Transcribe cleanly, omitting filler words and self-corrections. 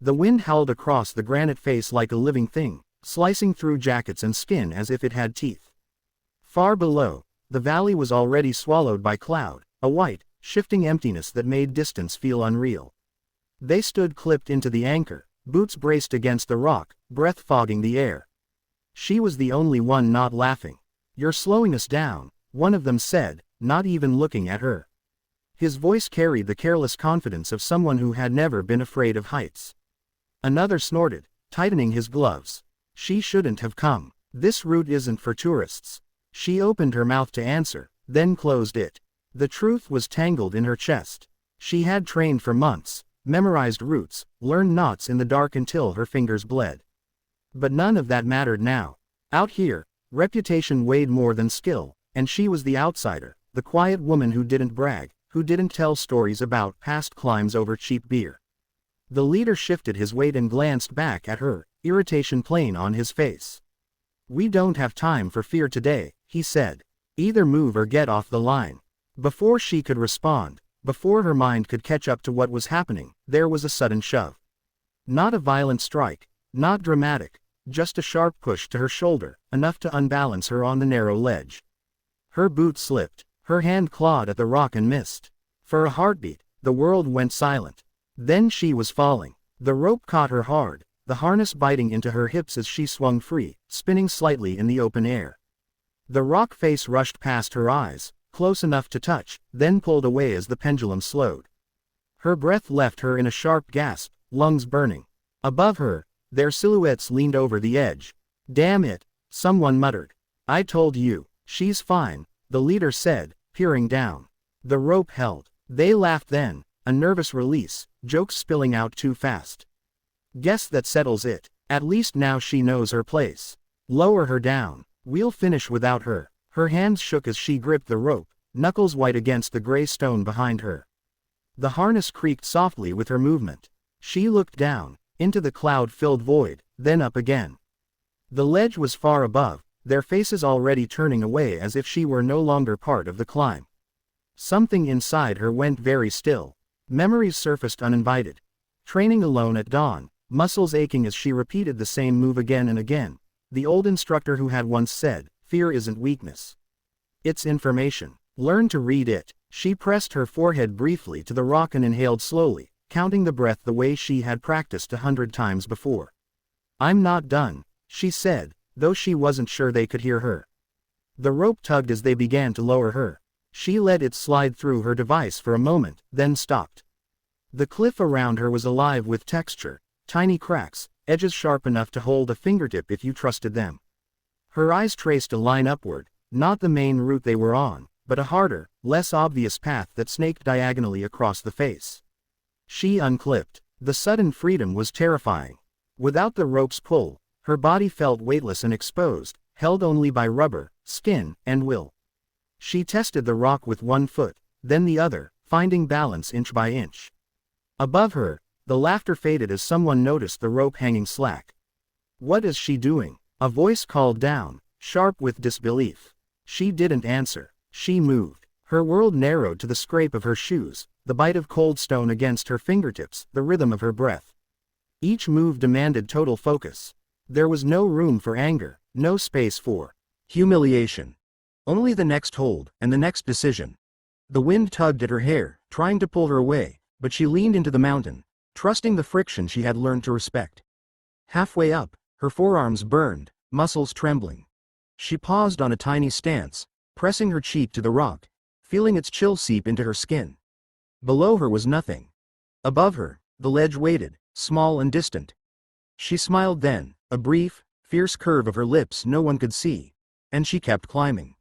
The wind howled across the granite face like a living thing, slicing through jackets and skin as if it had teeth. Far below, the valley was already swallowed by cloud, a white, shifting emptiness that made distance feel unreal. They stood clipped into the anchor, boots braced against the rock, breath fogging the air. She was the only one not laughing. "You're slowing us down," one of them said, not even looking at her. His voice carried the careless confidence of someone who had never been afraid of heights. Another snorted, tightening his gloves. "She shouldn't have come. This route isn't for tourists." She opened her mouth to answer, then closed it. The truth was tangled in her chest. She had trained for months, memorized routes, learned knots in the dark until her fingers bled. But none of that mattered now. Out here, reputation weighed more than skill, and she was the outsider, the quiet woman who didn't brag, who didn't tell stories about past climbs over cheap beer. The leader shifted his weight and glanced back at her, irritation plain on his face. "We don't have time for fear today," he said. "Either move or get off the line." Before she could respond, before her mind could catch up to what was happening, there was a sudden shove. Not a violent strike, not dramatic, just a sharp push to her shoulder, enough to unbalance her on the narrow ledge. Her boot slipped, her hand clawed at the rock and missed. For a heartbeat, the world went silent. Then she was falling. The rope caught her hard, the harness biting into her hips as she swung free, spinning slightly in the open air. The rock face rushed past her eyes, close enough to touch, then pulled away as the pendulum slowed. Her breath left her in a sharp gasp, lungs burning. Above her, their silhouettes leaned over the edge. "Damn it," someone muttered. "I told you." "She's fine," the leader said, peering down. The rope held. They laughed then, a nervous release, jokes spilling out too fast. "Guess that settles it. At least now she knows her place. Lower her down. We'll finish without her." Her hands shook as she gripped the rope, knuckles white against the gray stone behind her. The harness creaked softly with her movement. She looked down, into the cloud-filled void, then up again. The ledge was far above, their faces already turning away as if she were no longer part of the climb. Something inside her went very still. Memories surfaced uninvited. Training alone at dawn, muscles aching as she repeated the same move again and again. The old instructor who had once said, "Fear isn't weakness. It's information. Learn to read it." She pressed her forehead briefly to the rock and inhaled slowly, counting the breath the way she had practiced 100 times before. "I'm not done," she said, though she wasn't sure they could hear her. The rope tugged as they began to lower her. She let it slide through her device for a moment, then stopped. The cliff around her was alive with texture, tiny cracks, edges sharp enough to hold a fingertip if you trusted them. Her eyes traced a line upward, not the main route they were on, but a harder, less obvious path that snaked diagonally across the face. She unclipped. The sudden freedom was terrifying. Without the rope's pull, her body felt weightless and exposed, held only by rubber, skin, and will. She tested the rock with one foot, then the other, finding balance inch by inch. Above her, the laughter faded as someone noticed the rope hanging slack. "What is she doing?" a voice called down, sharp with disbelief. She didn't answer. She moved. Her world narrowed to the scrape of her shoes, the bite of cold stone against her fingertips, the rhythm of her breath. Each move demanded total focus. There was no room for anger, no space for humiliation. Only the next hold, and the next decision. The wind tugged at her hair, trying to pull her away, but she leaned into the mountain, trusting the friction she had learned to respect. Halfway up, her forearms burned, muscles trembling. She paused on a tiny stance, pressing her cheek to the rock, feeling its chill seep into her skin. Below her was nothing. Above her, the ledge waited, small and distant. She smiled then, a brief, fierce curve of her lips no one could see, and she kept climbing.